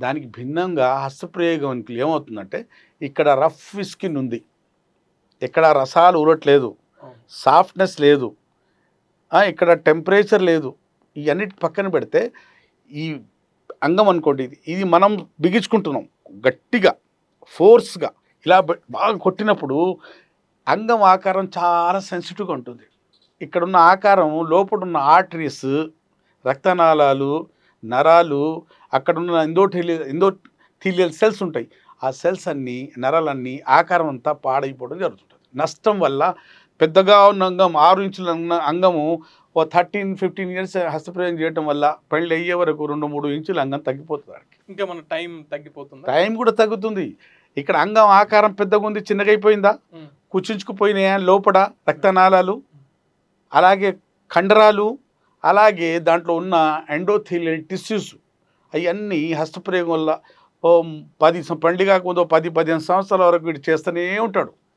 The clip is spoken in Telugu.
దానికి భిన్నంగా హస్తప్రయోగానికి ఏమవుతుందంటే ఇక్కడ రఫ్ స్కిన్ ఉంది, ఎక్కడ రసాలు ఊరట్లేదు, సాఫ్ట్నెస్ లేదు, ఇక్కడ టెంపరేచర్ లేదు. ఇవన్నిటి పక్కన పెడితే ఈ అంగం అనుకోండి, ఇది మనం బిగించుకుంటున్నాం గట్టిగా ఫోర్స్గా. ఇలా బాగా కొట్టినప్పుడు అంగం ఆకారం చాలా సెన్సిటివ్గా ఉంటుంది. ఇక్కడున్న ఆకారం లోపడున్న ఆర్టరీస్, రక్తనాళాలు, నరాలు, అక్కడున్న ఎండోథీలియల్ సెల్స్ ఉంటాయి. ఆ సెల్స్ అన్నీ, నరాలన్నీ, ఆకారం అంతా పాడైపోవడం జరుగుతుంటుంది. నష్టం వల్ల పెద్దగా ఉన్న అంగం 6 ఇంచుల అంగము 13-15 ఇయర్స్ హస్తప్రయోగం చేయడం వల్ల పెళ్ళి అయ్యే వరకు 2-3 ఇంచుల అంగం తగ్గిపోతుంది. ఇంకా మన టైం తగ్గిపోతుంది, టైం కూడా తగ్గుతుంది. ఇక్కడ అంగం ఆకారం పెద్దగా ఉంది, చిన్నగా అయిపోయిందా, కుచించుకుపోయినాయా లోపల రక్తనాళాలు, అలాగే కండరాలు, అలాగే దాంట్లో ఉన్న ఎండోథీలియల్ టిష్యూస్, అవన్నీ హస్తప్రయోగం వల్ల పెళ్లి కాకముందు 10-15 సంవత్సరాల వరకు వీడు చేస్తూనే ఉంటాడు.